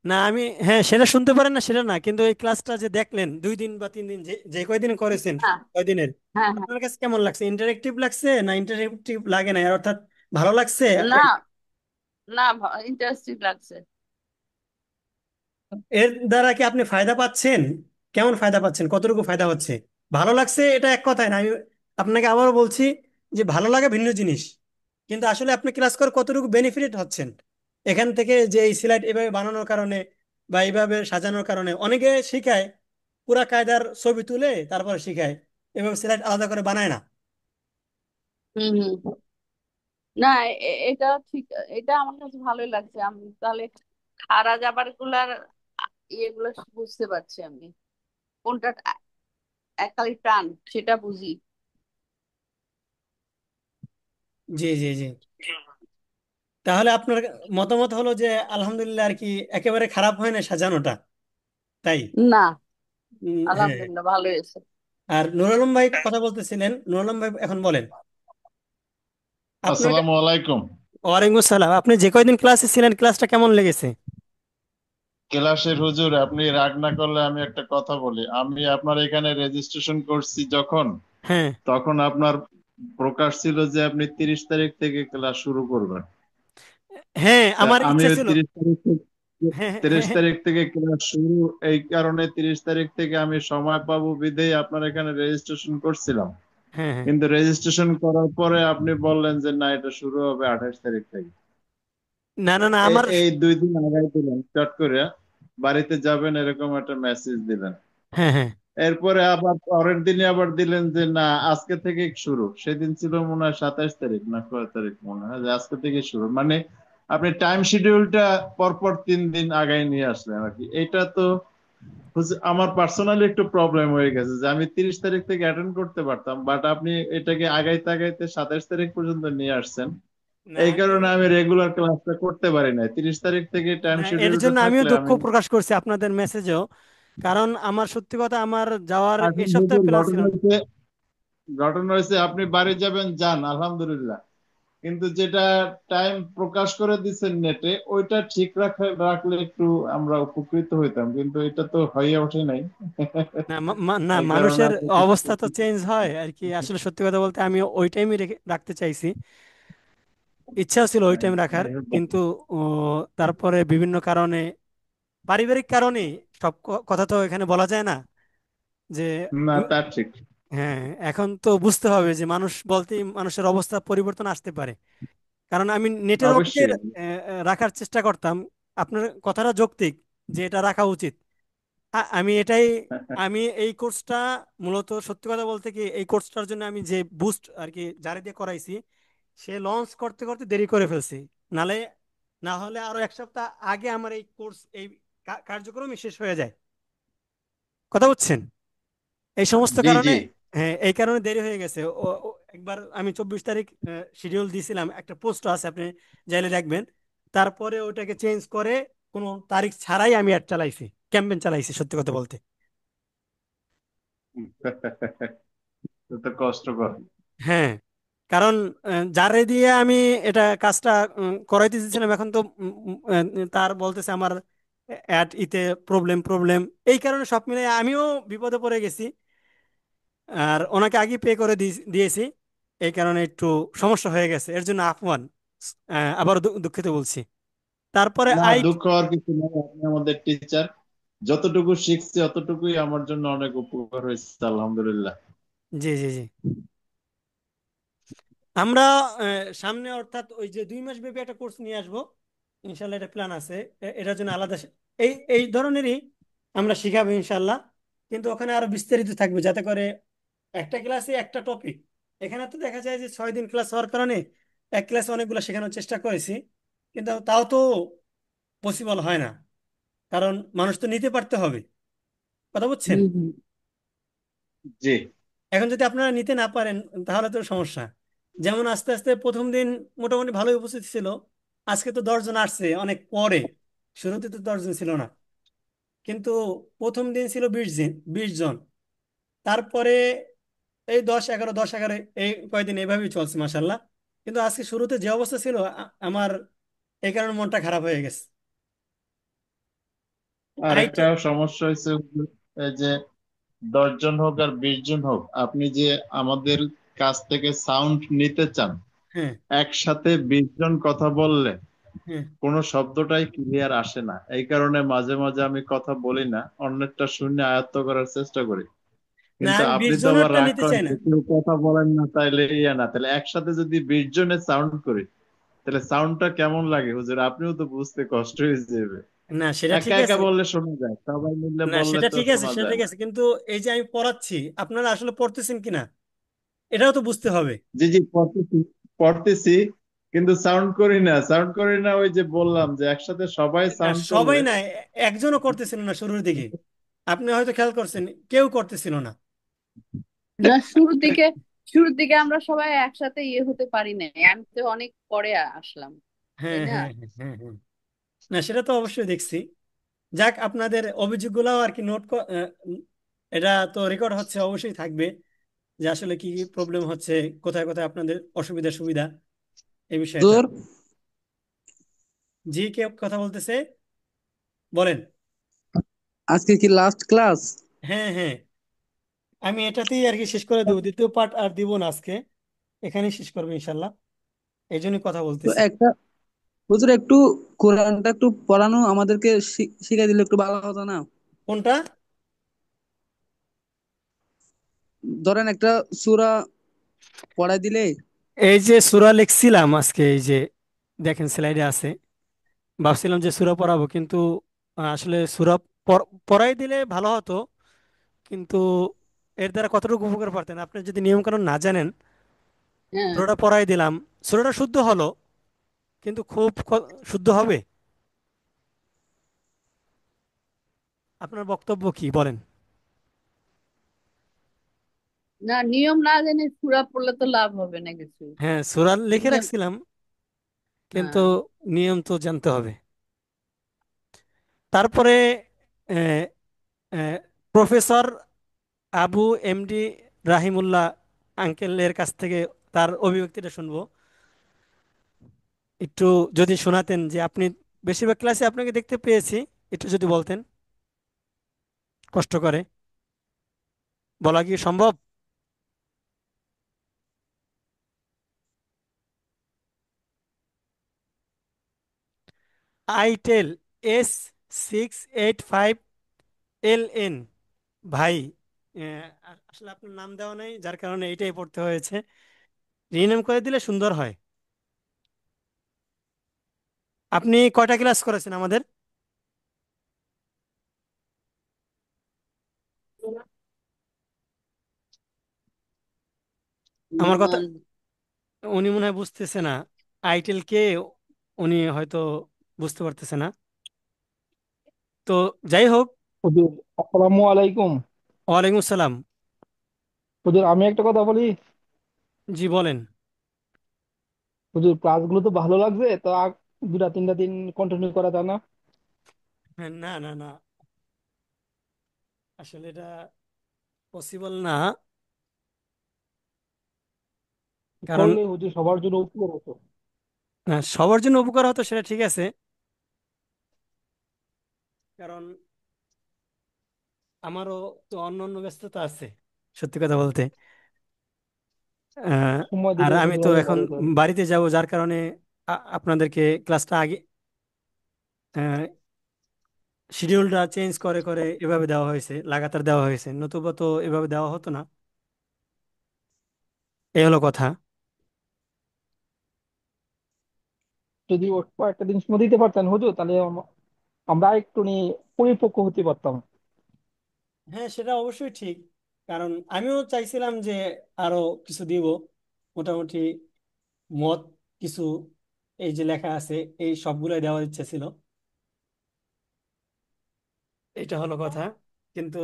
Speaker 1: না আমি, হ্যাঁ সেটা শুনতে পারেন না সেটা না, কিন্তু এই ক্লাসটা যে দেখলেন 2 দিন বা 3 দিন, যে যে কয়দিন করেছেন,
Speaker 2: হ্যাঁ,
Speaker 1: কয়দিনের,
Speaker 2: হ্যাঁ, হ্যাঁ,
Speaker 1: আপনার কাছে কেমন লাগছে? ইন্টারেক্টিভ লাগছে না ইন্টারেক্টিভ লাগে না, অর্থাৎ ভালো লাগছে?
Speaker 2: না, না, ইন্টারেস্টিং লাগছে।
Speaker 1: এর দ্বারা কি আপনি ফায়দা পাচ্ছেন? কেমন ফায়দা পাচ্ছেন, কতটুকু ফায়দা হচ্ছে? ভালো লাগছে এটা এক কথায় না, আমি আপনাকে আবারও বলছি যে ভালো লাগা ভিন্ন জিনিস, কিন্তু আসলে আপনি ক্লাস করে কতটুকু বেনিফিট হচ্ছেন এখান থেকে, যে এই স্লাইড এভাবে বানানোর কারণে বা এইভাবে সাজানোর কারণে। অনেকে শিখায় পুরা কায়দার ছবি তুলে তারপরে শিখায়, এভাবে স্লাইড আলাদা করে বানায় না।
Speaker 2: হুম, হুম, না, এটা ঠিক, এটা আমার কাছে ভালোই লাগছে। আমি তাহলে খারা জাবার গুলার ইয়েগুলো বুঝতে পারছি আমি, কোনটা এককালি টান সেটা বুঝি।
Speaker 1: জি জি জি। তাহলে আপনার মতামত হলো যে আলহামদুলিল্লাহ আর কি, একেবারে খারাপ হয় না সাজানোটা, তাই?
Speaker 2: না,
Speaker 1: হ্যাঁ।
Speaker 2: আলহামদুলিল্লাহ ভালো হয়েছে।
Speaker 1: আর নুর আলম ভাই কথা বলতেছিলেন, নুর আলম ভাই এখন বলেন আপনার।
Speaker 3: আসসালামু আলাইকুম।
Speaker 1: ওয়ালাইকুম আসসালাম। আপনি যে কয়দিন ক্লাসে ছিলেন, ক্লাসটা কেমন লেগেছে?
Speaker 3: ক্লাসের হুজুর, আপনি রাগ না করলে আমি একটা কথা বলি। আমি আপনার এখানে রেজিস্ট্রেশন করছি যখন,
Speaker 1: হ্যাঁ
Speaker 3: তখন আপনার প্রকাশ ছিল যে আপনি 30 তারিখ থেকে ক্লাস শুরু করবেন।
Speaker 1: হ্যাঁ,
Speaker 3: তা
Speaker 1: আমার
Speaker 3: আমি
Speaker 1: ইচ্ছা
Speaker 3: ওই
Speaker 1: ছিল।
Speaker 3: 30 তারিখ থেকে,
Speaker 1: হ্যাঁ হ্যাঁ
Speaker 3: তিরিশ
Speaker 1: হ্যাঁ হ্যাঁ
Speaker 3: তারিখ থেকে ক্লাস শুরু, এই কারণে 30 তারিখ থেকে আমি সময় পাবো বিধেয় আপনার এখানে রেজিস্ট্রেশন করছিলাম।
Speaker 1: হ্যাঁ হ্যাঁ।
Speaker 3: কিন্তু রেজিস্ট্রেশন করার পরে আপনি বললেন যে না, এটা শুরু হবে 28 তারিখ থেকে।
Speaker 1: না না না, আমার
Speaker 3: এই 2 দিন আগাই দিলেন চট করে, বাড়িতে যাবেন এরকম একটা মেসেজ দিলেন।
Speaker 1: হ্যাঁ হ্যাঁ
Speaker 3: এরপরে আবার পরের দিনে আবার দিলেন যে না, আজকে থেকে শুরু। সেদিন ছিল মনে হয় 27 তারিখ না কয় তারিখ, মনে হয় যে আজকে থেকে শুরু। মানে আপনি টাইম শিডিউলটা পরপর 3 দিন আগায় নিয়ে আসলেন আর কি। এটা তো আমার পার্সোনালি একটু প্রবলেম হয়ে গেছে যে আমি 30 তারিখ থেকে অ্যাটেন্ড করতে পারতাম, বাট আপনি এটাকে আগাইতে আগাইতে 27 তারিখ পর্যন্ত নিয়ে আসছেন।
Speaker 1: না
Speaker 3: এই
Speaker 1: আমি,
Speaker 3: কারণে আমি রেগুলার ক্লাসটা করতে পারি না। 30 তারিখ থেকে টাইম
Speaker 1: না এর
Speaker 3: শিডিউলটা
Speaker 1: জন্য আমিও
Speaker 3: থাকলে
Speaker 1: দুঃখ
Speaker 3: আমি।
Speaker 1: প্রকাশ করছি আপনাদের মেসেজেও। কারণ আমার সত্যি কথা, আমার যাওয়ার এই
Speaker 3: আসলে
Speaker 1: সপ্তাহে
Speaker 3: হুজুর,
Speaker 1: প্ল্যান ছিল না।
Speaker 3: ঘটনা হয়েছে আপনি বাড়ি যাবেন, যান আলহামদুলিল্লাহ, কিন্তু যেটা টাইম প্রকাশ করে দিচ্ছেন নেটে, ওইটা ঠিক রাখলে একটু আমরা উপকৃত হইতাম, কিন্তু এটা তো হয়ে ওঠে নাই।
Speaker 1: না না,
Speaker 3: এই কারণে
Speaker 1: মানুষের
Speaker 3: আমরা
Speaker 1: অবস্থা তো চেঞ্জ হয় আর কি। আসলে সত্যি কথা বলতে আমি ওই টাইমে রাখতে চাইছি, ইচ্ছাও ছিল ওই টাইম রাখার, কিন্তু ও, তারপরে বিভিন্ন কারণে, পারিবারিক কারণে, সব কথা তো এখানে বলা যায় না যে।
Speaker 3: না, তা ঠিক।
Speaker 1: হ্যাঁ, এখন তো বুঝতে হবে যে মানুষ বলতেই মানুষের অবস্থা পরিবর্তন আসতে পারে। কারণ আমি নেটের অঙ্কের
Speaker 3: অবশ্যই।
Speaker 1: রাখার চেষ্টা করতাম। আপনার কথাটা যৌক্তিক যে এটা রাখা উচিত। আমি এটাই, আমি এই কোর্সটা মূলত সত্যি কথা বলতে কি, এই কোর্সটার জন্য আমি যে বুস্ট আর কি যারে দিয়ে করাইছি, সে লঞ্চ করতে করতে দেরি করে ফেলছি। নালে, না হলে আরো এক সপ্তাহ আগে আমার এই কোর্স, এই কার্যক্রমই শেষ হয়ে যায়। কথা বুঝছেন? এই সমস্ত
Speaker 3: জি
Speaker 1: কারণে,
Speaker 3: জি।
Speaker 1: হ্যাঁ এই কারণে দেরি হয়ে গেছে। একবার আমি 24 তারিখ শিডিউল দিয়েছিলাম, একটা পোস্ট আছে, আপনি চাইলে দেখবেন। তারপরে ওটাকে চেঞ্জ করে কোনো তারিখ ছাড়াই আমি অ্যাড চালাইছি, ক্যাম্পেইন চালাইছি সত্যি কথা বলতে।
Speaker 3: এটা তো কষ্টকর।
Speaker 1: হ্যাঁ, কারণ যারে দিয়ে আমি এটা কাজটা করাইতে দিয়েছিলাম, এখন তো তার বলতেছে আমার অ্যাড ইতে প্রবলেম প্রবলেম। এই কারণে সব মিলে আমিও বিপদে পড়ে গেছি। আর ওনাকে আগে পে করে দিয়েছি। এই কারণে একটু সমস্যা হয়ে গেছে, এর জন্য আফওয়ান, আবার দুঃখিত বলছি। তারপরে
Speaker 3: না,
Speaker 1: আই।
Speaker 3: দুঃখ হওয়ার কিছু নেই, আপনি আমাদের টিচার। যতটুকু শিখছি অতটুকুই আমার জন্য অনেক উপকার হয়েছে, আলহামদুলিল্লাহ।
Speaker 1: জি জি জি। আমরা সামনে অর্থাৎ ওই যে 2 মাস ব্যাপী একটা কোর্স নিয়ে আসবো ইনশাল্লাহ, এটা প্ল্যান আছে। এটার জন্য আলাদা এই এই ধরনেরই আমরা শিখাবো ইনশাল্লাহ। কিন্তু ওখানে আরো বিস্তারিত থাকবে, যাতে করে একটা ক্লাসে একটা টপিক। এখানে তো দেখা যায় যে 6 দিন ক্লাস হওয়ার কারণে এক ক্লাসে অনেকগুলো শেখানোর চেষ্টা করেছি, কিন্তু তাও তো পসিবল হয় না। কারণ মানুষ তো নিতে পারতে হবে। কথা বুঝছেন?
Speaker 3: হুম হুম। জি।
Speaker 1: এখন যদি আপনারা নিতে না পারেন, তাহলে তো সমস্যা। যেমন আস্তে আস্তে প্রথম দিন মোটামুটি ভালোই উপস্থিত ছিল। আজকে তো 10 জন আসছে অনেক পরে, শুরুতে তো 10 জন ছিল না। কিন্তু প্রথম দিন ছিল 20 জন, 20 জন। তারপরে এই 10 11 10 11, এই কয়দিন এভাবেই চলছে মাসাল্লাহ। কিন্তু আজকে শুরুতে যে অবস্থা ছিল, আমার এই কারণে মনটা খারাপ হয়ে গেছে।
Speaker 3: আর
Speaker 1: আইটা।
Speaker 3: একটা সমস্যা হয়েছে, এই যে 10 জন হোক আর 20 জন হোক, আপনি যে আমাদের কাছ থেকে সাউন্ড নিতে চান,
Speaker 1: হ্যাঁ
Speaker 3: একসাথে 20 জন কথা বললে
Speaker 1: হ্যাঁ।
Speaker 3: কোনো শব্দটাই ক্লিয়ার আসে না। এই কারণে মাঝে মাঝে আমি কথা বলি না, অন্যেরটা শুনে আয়ত্ত করার চেষ্টা করি।
Speaker 1: না,
Speaker 3: কিন্তু
Speaker 1: আমি
Speaker 3: আপনি
Speaker 1: বিশ
Speaker 3: তো আবার
Speaker 1: জনেরটা
Speaker 3: রাগ
Speaker 1: নিতে
Speaker 3: করেন
Speaker 1: চাই না।
Speaker 3: যে কেউ কথা বলেন না, তাইলে ইয়া না, তাহলে একসাথে যদি 20 জনের সাউন্ড করি, তাহলে সাউন্ডটা কেমন লাগে হুজুর? আপনিও তো বুঝতে কষ্ট হয়ে যাবে।
Speaker 1: না সেটা
Speaker 3: একা
Speaker 1: ঠিক
Speaker 3: একা
Speaker 1: আছে।
Speaker 3: বললে শোনা যায়, সবাই মিললে
Speaker 1: না
Speaker 3: বললে
Speaker 1: সেটা
Speaker 3: তো
Speaker 1: ঠিক আছে,
Speaker 3: শোনা
Speaker 1: সেটা
Speaker 3: যায়
Speaker 1: ঠিক
Speaker 3: না।
Speaker 1: আছে, কিন্তু এই যে আমি পড়াচ্ছি, আপনারা আসলে পড়তেছেন কিনা এটাও তো বুঝতে হবে।
Speaker 3: জি জি, পড়তেছি, পড়তেছি। কিন্তু সাউন্ড করি না, ওই যে বললাম যে একসাথে সবাই
Speaker 1: না,
Speaker 3: সাউন্ড
Speaker 1: সবাই
Speaker 3: করলে।
Speaker 1: না, একজনও করতেছিল না শুরুর দিকে। আপনি হয়তো খেয়াল করছেন, কেউ করতেছিল না।
Speaker 2: না, শুরুর দিকে আমরা সবাই একসাথে হতে পারি না, আমি তো অনেক পরে আসলাম, তাই
Speaker 1: হ্যাঁ
Speaker 2: না?
Speaker 1: হ্যাঁ হ্যাঁ হ্যাঁ হ্যাঁ। না, সেটা তো অবশ্যই দেখছি। যাক, আপনাদের অভিযোগগুলো আর কি এটা তো রেকর্ড হচ্ছে, অবশ্যই থাকবে যে আসলে কি কি প্রবলেম হচ্ছে, কোথায় কোথায় আপনাদের অসুবিধা সুবিধা, এই বিষয়টা।
Speaker 4: হুজুর,
Speaker 1: জি, কে কথা বলতেছে, বলেন।
Speaker 4: আজকে কি লাস্ট ক্লাস?
Speaker 1: হ্যাঁ হ্যাঁ, আমি এটাতেই আর কি শেষ করে দেবো, দ্বিতীয় পার্ট আর দিব না আজকে, এখানেই শেষ করবো ইনশাল্লাহ। এই জন্যই কথা
Speaker 4: তো
Speaker 1: বলতেছি।
Speaker 4: একটা হুজুর, একটু কোরআনটা একটু পড়ানো আমাদেরকে শিখাই দিলে একটু ভালো হতো না?
Speaker 1: কোনটা?
Speaker 4: ধরেন একটা সূরা পড়াই দিলে।
Speaker 1: এই যে সূরা লিখছিলাম আজকে, এই যে দেখেন স্লাইডে আছে, ভাবছিলাম যে সূরা পড়াবো, কিন্তু আসলে সূরা পড়াই দিলে ভালো হতো, কিন্তু এর দ্বারা কতটুকু উপকার পারতেন আপনি যদি নিয়ম কানুন না জানেন।
Speaker 2: হ্যাঁ।
Speaker 1: সূরাটা পড়াই দিলাম, সূরাটা শুদ্ধ হলো, কিন্তু খুব শুদ্ধ হবে? আপনার বক্তব্য কি বলেন?
Speaker 2: না, নিয়ম না জেনে সূরা পড়লে তো লাভ হবে না কিছু।
Speaker 1: হ্যাঁ, সূরা লিখে
Speaker 2: নিয়ম।
Speaker 1: রাখছিলাম, কিন্তু
Speaker 2: হ্যাঁ।
Speaker 1: নিয়ম তো জানতে হবে। তারপরে আহ, আহ, প্রফেসর আবু এমডি রাহিমুল্লাহ আঙ্কেলের কাছ থেকে তার অভিব্যক্তিটা শুনবো। একটু যদি শোনাতেন, যে আপনি বেশিরভাগ ক্লাসে আপনাকে দেখতে পেয়েছি, একটু যদি বলতেন, কষ্ট করে বলা কি সম্ভব? Itel S685LN। ভাই, আসলে আপনার নাম দেওয়া নেই, যার কারণে এটাই পড়তে হয়েছে। রিনেম করে দিলে সুন্দর হয়। আপনি কয়টা ক্লাস করেছেন আমাদের? আমার কথা
Speaker 2: উম,
Speaker 1: উনি মনে হয় বুঝতেছে না। আইটেল কে উনি হয়তো বুঝতে পারতেছে না। তো যাই হোক।
Speaker 5: হুজুর, আসসালামু আলাইকুম।
Speaker 1: ওয়ালাইকুম আসসালাম।
Speaker 5: হুজুর, আমি একটা কথা বলি।
Speaker 1: জি, বলেন।
Speaker 5: হুজুর, ক্লাসগুলো তো ভালো লাগছে, তো দুটা তিনটা দিন কন্টিনিউ করা যায় না?
Speaker 1: হ্যাঁ, না না না, আসলে এটা পসিবল না, কারণ
Speaker 5: করলে হুজুর সবার জন্য উপকার হতো।
Speaker 1: সবার জন্য উপকার হতো সেটা ঠিক আছে, কারণ আমারও তো অন্য অন্য ব্যস্ততা আছে, সত্যি কথা বলতে। আহ,
Speaker 5: সময়
Speaker 1: আর
Speaker 5: দিলে
Speaker 1: আমি
Speaker 5: হুজুর
Speaker 1: তো
Speaker 5: অনেক
Speaker 1: এখন
Speaker 5: ভালো হয়।
Speaker 1: বাড়িতে যাব, যার কারণে আপনাদেরকে ক্লাসটা আগে শিডিউলটা চেঞ্জ করে করে এভাবে দেওয়া হয়েছে, লাগাতার দেওয়া হয়েছে, নতুবা তো এভাবে দেওয়া হতো না। এই হলো কথা।
Speaker 5: যদি একটা দিন সময় দিতে পারতেন হুজুর, তাহলে আমরা একটু পরিপক্ক হতে পারতাম।
Speaker 1: হ্যাঁ, সেটা অবশ্যই ঠিক, কারণ আমিও চাইছিলাম যে আরো কিছু দিব, মোটামুটি মত কিছু, এই যে লেখা আছে এই সবগুলাই দেওয়ার ইচ্ছা ছিল। এটা হলো কথা, কিন্তু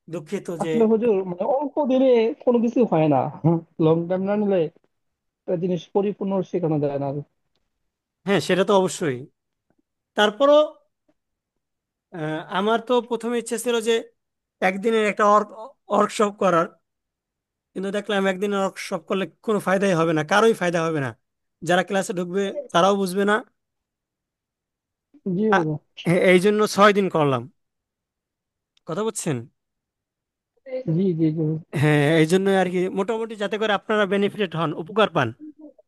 Speaker 1: দুঃখিত যে।
Speaker 5: আসলে হুজুর, অল্প দিনে কোনো কিছু হয় না। লং টাইম না নিলে একটা জিনিস পরিপূর্ণ শেখানো যায় না।
Speaker 1: হ্যাঁ, সেটা তো অবশ্যই। তারপরও আমার তো প্রথমে ইচ্ছে ছিল যে একদিনের একটা ওয়ার্কশপ করার, কিন্তু দেখলাম একদিনের ওয়ার্কশপ করলে কোনো ফায়দাই হবে না, কারোই ফায়দা হবে না। যারা ক্লাসে ঢুকবে তারাও বুঝবে না।
Speaker 5: জি
Speaker 1: আ-
Speaker 5: হুজুর।
Speaker 1: এই জন্য 6 দিন করলাম, কথা বুঝছেন?
Speaker 5: জি জি জি।
Speaker 1: হ্যাঁ, এই জন্য আর কি, মোটামুটি যাতে করে আপনারা বেনিফিটেড হন, উপকার পান,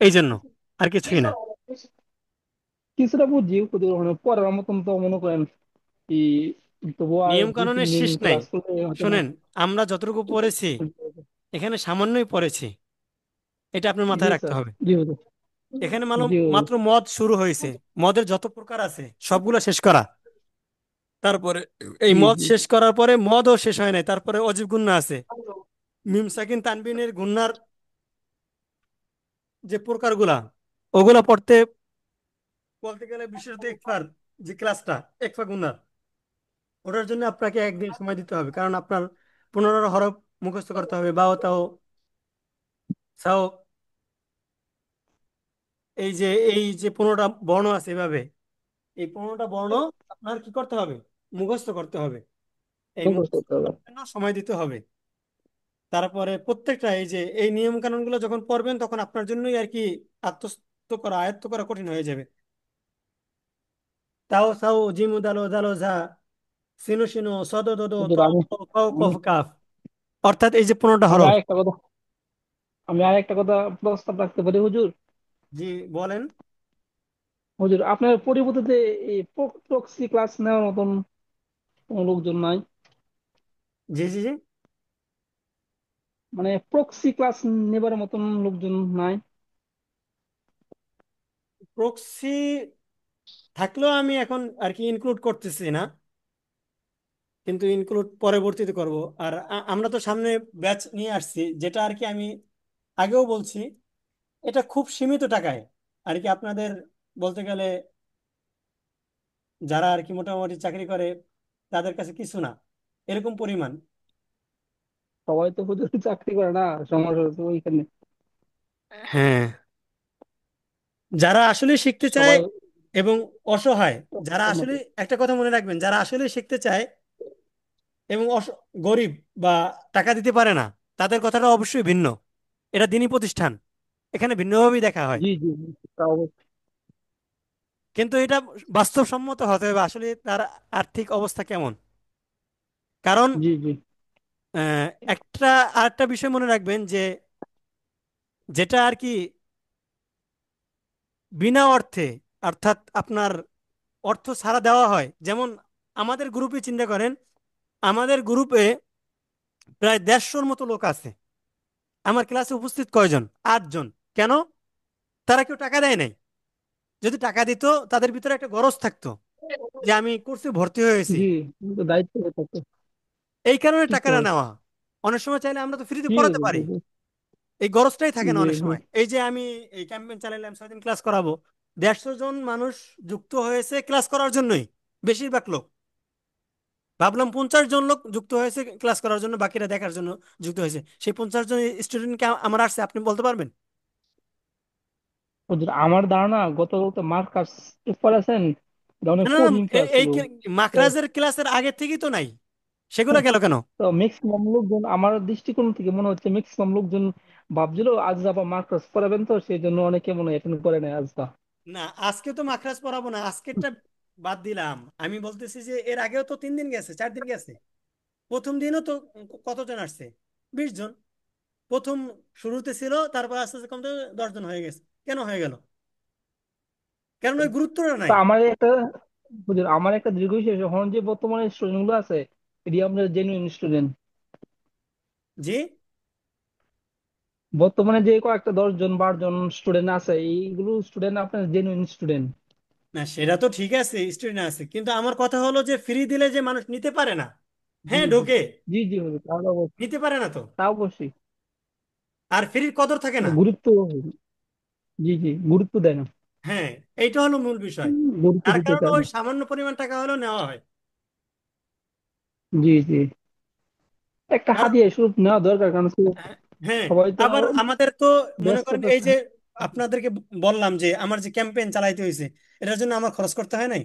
Speaker 1: এই জন্য, আর কিছুই না।
Speaker 5: কিছুটা বুঝি হুজুর, পড়ার মতন তো মনে করেন কি, তবুও আর
Speaker 1: নিয়ম
Speaker 5: দুই তিন
Speaker 1: কানুনের
Speaker 5: দিন
Speaker 1: শেষ নাই।
Speaker 5: ক্লাস করলে হয়তো না।
Speaker 1: শোনেন, আমরা যতটুকু পড়েছি এখানে সামান্যই পড়েছি, এটা আপনার
Speaker 5: জি
Speaker 1: মাথায় রাখতে
Speaker 5: স্যার।
Speaker 1: হবে।
Speaker 5: জি হুজুর।
Speaker 1: এখানে
Speaker 5: জি হুজুর।
Speaker 1: মাত্র মদ শুরু হয়েছে, মদের যত প্রকার আছে সবগুলো শেষ করা। তারপরে এই
Speaker 5: জি
Speaker 1: মদ
Speaker 5: জি
Speaker 1: শেষ করার পরে মদও শেষ হয় নাই, তারপরে অজীব গুন্না আছে, মিম সাকিন তানবিনের গুন্নার যে প্রকারগুলা, ওগুলা পড়তে বলতে গেলে বিশেষত একফার যে ক্লাসটা, একফা গুন্নার, ওটার জন্য আপনাকে একদিন সময় দিতে হবে, কারণ আপনার 15 হরফ মুখস্থ করতে হবে, বাও তাও সাও, এই যে এই যে 15টা বর্ণ আছে এভাবে, এই 15টা বর্ণ আপনার কি করতে হবে, মুখস্থ করতে হবে। এই
Speaker 5: মুখস্থ
Speaker 1: মুখস্থ
Speaker 5: করতে হবে।
Speaker 1: করার জন্য সময় দিতে হবে। তারপরে প্রত্যেকটা এই যে এই নিয়ম কানুন গুলো যখন পড়বেন, তখন আপনার জন্যই আর কি আত্মস্থ করা, আয়ত্ত করা কঠিন হয়ে যাবে। তাও সাও জিমু দালো দালো ঝা, সিনু সিনু সদ দদ ত
Speaker 5: হুজুর আমি
Speaker 1: ত, কাউ
Speaker 5: আমি
Speaker 1: কফ কাফ, অর্থাৎ এই যে 15টা
Speaker 5: আমি
Speaker 1: হরফ।
Speaker 5: আরেকটা কথা আমি আরেকটা কথা প্রস্তাব রাখতে পারি হুজুর।
Speaker 1: জি, বলেন।
Speaker 5: হুজুর আপনার পরিবর্তে এই প্রক্সি ক্লাস নেওয়ার মতন কোনো লোকজন নাই?
Speaker 1: জি জি জি।
Speaker 5: মানে প্রক্সি ক্লাস নেবার মতন লোকজন নাই?
Speaker 1: প্রক্সি থাকলেও আমি এখন আর কি ইনক্লুড করতেছি না, কিন্তু ইনক্লুড পরবর্তীতে করব। আর আমরা তো সামনে ব্যাচ নিয়ে আসছি, যেটা আর কি আমি আগেও বলছি, এটা খুব সীমিত টাকায় আর কি আপনাদের, বলতে গেলে যারা আর কি মোটামুটি চাকরি করে তাদের কাছে কিছু না, এরকম পরিমাণ।
Speaker 5: সবাই তো হুজুর চাকরি করে না, সমস্যা তো ওইখানে।
Speaker 1: হ্যাঁ, যারা আসলে শিখতে চায়
Speaker 5: সবাই
Speaker 1: এবং অসহায়, যারা আসলে, একটা কথা মনে রাখবেন, যারা আসলে শিখতে চায় এবং গরিব বা টাকা দিতে পারে না, তাদের কথাটা অবশ্যই ভিন্ন। এটা দিনী প্রতিষ্ঠান, এখানে ভিন্নভাবেই দেখা হয়।
Speaker 5: জি জি জি, তা অবশ্যই।
Speaker 1: কিন্তু এটা বাস্তবসম্মত হতে হবে আসলে তার আর্থিক অবস্থা কেমন। কারণ
Speaker 5: জি জি
Speaker 1: আহ, একটা আরেকটা বিষয় মনে রাখবেন যে যেটা আর কি বিনা অর্থে, অর্থাৎ আপনার অর্থ ছাড়া দেওয়া হয়, যেমন আমাদের গ্রুপে চিন্তা করেন, আমাদের গ্রুপে প্রায় 150-র মতো লোক আছে। আমার ক্লাসে উপস্থিত কয়জন? 8 জন। কেন? তারা কেউ টাকা দেয় নাই। যদি টাকা দিত, তাদের ভিতরে একটা গরজ থাকতো যে আমি কোর্সে ভর্তি হয়েছি,
Speaker 5: জি, কিন্তু দায়িত্ব থাকে।
Speaker 1: এই কারণে
Speaker 5: ঠিক
Speaker 1: টাকাটা
Speaker 5: আছে।
Speaker 1: নেওয়া। অনেক সময় চাইলে আমরা তো ফ্রিতে
Speaker 5: জি
Speaker 1: পড়াতে
Speaker 5: হুজুর,
Speaker 1: পারি,
Speaker 5: জি জি
Speaker 1: এই গরজটাই থাকে না
Speaker 5: জি
Speaker 1: অনেক
Speaker 5: জি।
Speaker 1: সময়। এই যে আমি এই ক্যাম্পেইন চালাইলাম, 6 দিন ক্লাস করাবো, 150 জন মানুষ যুক্ত হয়েছে ক্লাস করার জন্যই, বেশিরভাগ লোক। ভাবলাম 50 জন লোক যুক্ত হয়েছে ক্লাস করার জন্য, বাকিরা দেখার জন্য যুক্ত হয়েছে। সেই 50 জন স্টুডেন্টকে আমার আসছে, আপনি বলতে পারবেন?
Speaker 5: হুজুর আমার ধারণা গতকাল তো মার্কাস পেপার আছেন, এটা অনেক
Speaker 1: না না না,
Speaker 5: কঠিন ক্লাস
Speaker 1: এই
Speaker 5: ছিল। তো
Speaker 1: মাখরাজের ক্লাসের আগে থেকেই তো নাই, সেগুলো গেল কেন?
Speaker 5: তো ম্যাক্সিমাম লোকজন, আমার দৃষ্টিকোণ থেকে মনে হচ্ছে ম্যাক্সিমাম লোকজন ভাবছিল আজ আবার মার্কাস পড়াবেন, তো সেই জন্য অনেকে মনে হয় অ্যাটেন্ড করে নাই আজকে।
Speaker 1: না, আজকে তো মাখরাজ পড়াবো না, আজকেরটা বাদ দিলাম। আমি বলতেছি যে এর আগেও তো 3 দিন গেছে, 4 দিন গেছে। প্রথম দিনও তো কতজন আসছে? 20 জন। প্রথম শুরুতে ছিল, তারপর আস্তে আস্তে কমতে 10 জন হয়ে গেছে। কেন হয়ে গেল? কারণ ওই গুরুত্বটা
Speaker 5: তো
Speaker 1: নাই।
Speaker 5: আমার একটা দীর্ঘ শেষ, এখন যে বর্তমানে স্টুডেন্ট গুলো আছে এটি আমরা জেনুইন স্টুডেন্ট?
Speaker 1: জি।
Speaker 5: বর্তমানে যে কয়েকটা 10 জন 12 জন স্টুডেন্ট আছে, এইগুলো স্টুডেন্ট আপনার জেনুইন স্টুডেন্ট?
Speaker 1: না, সেটা তো ঠিক আছে, স্টুডেন্ট আছে, কিন্তু আমার কথা হলো যে ফ্রি দিলে যে মানুষ নিতে পারে না।
Speaker 5: জি
Speaker 1: হ্যাঁ,
Speaker 5: জি
Speaker 1: ঢোকে,
Speaker 5: জি জি হুজুর, তা তো অবশ্যই।
Speaker 1: নিতে পারে না তো।
Speaker 5: তা অবশ্যই।
Speaker 1: আর ফ্রির কদর থাকে না।
Speaker 5: গুরুত্ব, জি জি, গুরুত্ব দেয় না।
Speaker 1: হ্যাঁ, এইটা হলো মূল বিষয়।
Speaker 5: গুরুত্ব
Speaker 1: তার
Speaker 5: দিতে
Speaker 1: কারণে
Speaker 5: চায়
Speaker 1: ওই
Speaker 5: না।
Speaker 1: সামান্য পরিমাণ টাকা হলেও নেওয়া হয়।
Speaker 5: জি জি, একটা
Speaker 1: কারণ
Speaker 5: হাদিয়া স্বরূপ নেওয়া দরকার, কারণ
Speaker 1: হ্যাঁ হ্যাঁ,
Speaker 5: সবাই তো
Speaker 1: আবার আমাদের তো মনে
Speaker 5: ব্যস্ত
Speaker 1: করেন এই
Speaker 5: থাকে।
Speaker 1: যে আপনাদেরকে বললাম যে আমার যে ক্যাম্পেইন চালাইতে হয়েছে, এটার জন্য আমার খরচ করতে হয় নাই,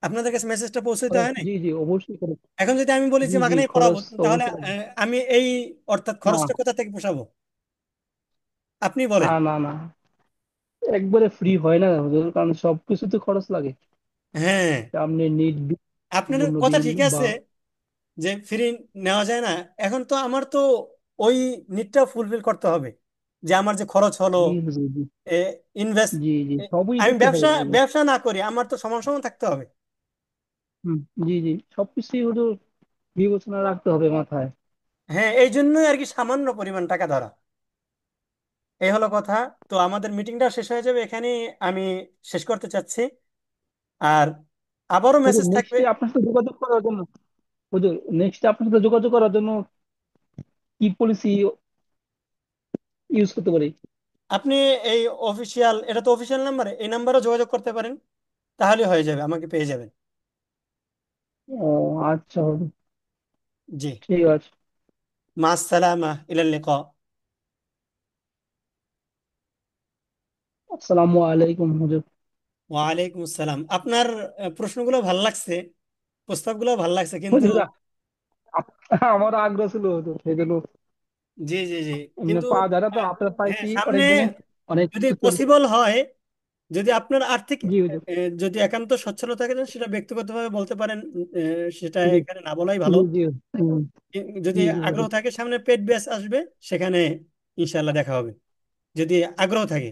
Speaker 1: আপনাদের কাছে মেসেজটা পৌঁছাইতে হয় নাই।
Speaker 5: জি জি, অবশ্যই করে।
Speaker 1: এখন যদি আমি বলি
Speaker 5: জি
Speaker 1: যে
Speaker 5: জি,
Speaker 1: মাগনাই পড়াবো,
Speaker 5: খরচ তো
Speaker 1: তাহলে
Speaker 5: অবশ্যই লাগবে।
Speaker 1: আমি এই, অর্থাৎ
Speaker 5: না
Speaker 1: খরচটা কোথা থেকে পোষাবো? আপনি
Speaker 5: না
Speaker 1: বলেন।
Speaker 5: না না, একবারে ফ্রি হয় না হুজুর, কারণ সবকিছুতে খরচ লাগে।
Speaker 1: হ্যাঁ,
Speaker 5: আপনি নিট বিল,
Speaker 1: আপনার
Speaker 5: অন্য
Speaker 1: কথা
Speaker 5: বিল
Speaker 1: ঠিক
Speaker 5: বা।
Speaker 1: আছে যে ফ্রি নেওয়া যায় না। এখন তো আমার তো ওই নিডটা ফুলফিল করতে হবে, যে আমার যে খরচ হলো,
Speaker 5: জি হুজুর জি
Speaker 1: ইনভেস্ট,
Speaker 5: জি জি, সবই
Speaker 1: আমি
Speaker 5: দেখতে
Speaker 1: ব্যবসা
Speaker 5: হবে হুজুর।
Speaker 1: ব্যবসা না করি, আমার তো সমান সমান থাকতে হবে।
Speaker 5: হুম, জি জি, সবকিছুই হুজুর বিবেচনা রাখতে হবে মাথায়।
Speaker 1: হ্যাঁ, এই জন্যই আর কি সামান্য পরিমাণ টাকা ধরা। এই হলো কথা। তো আমাদের মিটিংটা শেষ হয়ে যাবে এখানেই, আমি শেষ করতে চাচ্ছি। আর আবারও
Speaker 5: হুজুর
Speaker 1: মেসেজ থাকবে।
Speaker 5: নেক্সটে আপনার সাথে যোগাযোগ করার জন্য, হুজুর নেক্সটে আপনার সাথে যোগাযোগ করার জন্য কি পলিসি ইউজ করতে পারি?
Speaker 1: আপনি এই অফিসিয়াল, এটা তো অফিসিয়াল নাম্বারে, এই নাম্বারে যোগাযোগ করতে পারেন, তাহলে হয়ে যাবে, আমাকে পেয়ে যাবেন।
Speaker 5: ও আচ্ছা, হুজুর,
Speaker 1: জি।
Speaker 5: ঠিক আছে।
Speaker 1: মা আসসালামা, ইলাল লিকা।
Speaker 5: আসসালামু আলাইকুম হুজুর।
Speaker 1: ওয়ালাইকুম আসসালাম। আপনার প্রশ্নগুলো ভালো লাগছে, প্রস্তাবগুলো ভালো লাগছে, কিন্তু
Speaker 5: হুজুর, আমার আগ্রহ ছিল হুজুর, সেই জন্য
Speaker 1: জি জি জি,
Speaker 5: এমনি
Speaker 1: কিন্তু
Speaker 5: পাওয়া যায় না তো,
Speaker 1: আহ,
Speaker 5: আপনার
Speaker 1: হ্যাঁ,
Speaker 5: পাইছি
Speaker 1: সামনে
Speaker 5: অনেক দিনে, অনেক
Speaker 1: যদি
Speaker 5: কিছু করি।
Speaker 1: পসিবল হয়, যদি আপনার আর্থিক
Speaker 5: জি হুজুর।
Speaker 1: যদি একান্ত সচ্ছল থাকে, সেটা ব্যক্তিগতভাবে বলতে পারেন, সেটা
Speaker 5: জি
Speaker 1: এখানে না বলাই ভালো।
Speaker 5: জি জি। হুম,
Speaker 1: যদি
Speaker 5: জি জি
Speaker 1: আগ্রহ
Speaker 5: হুজুর।
Speaker 1: থাকে, সামনে পেড ব্যাচ আসবে, সেখানে ইনশাল্লাহ দেখা হবে, যদি আগ্রহ থাকে।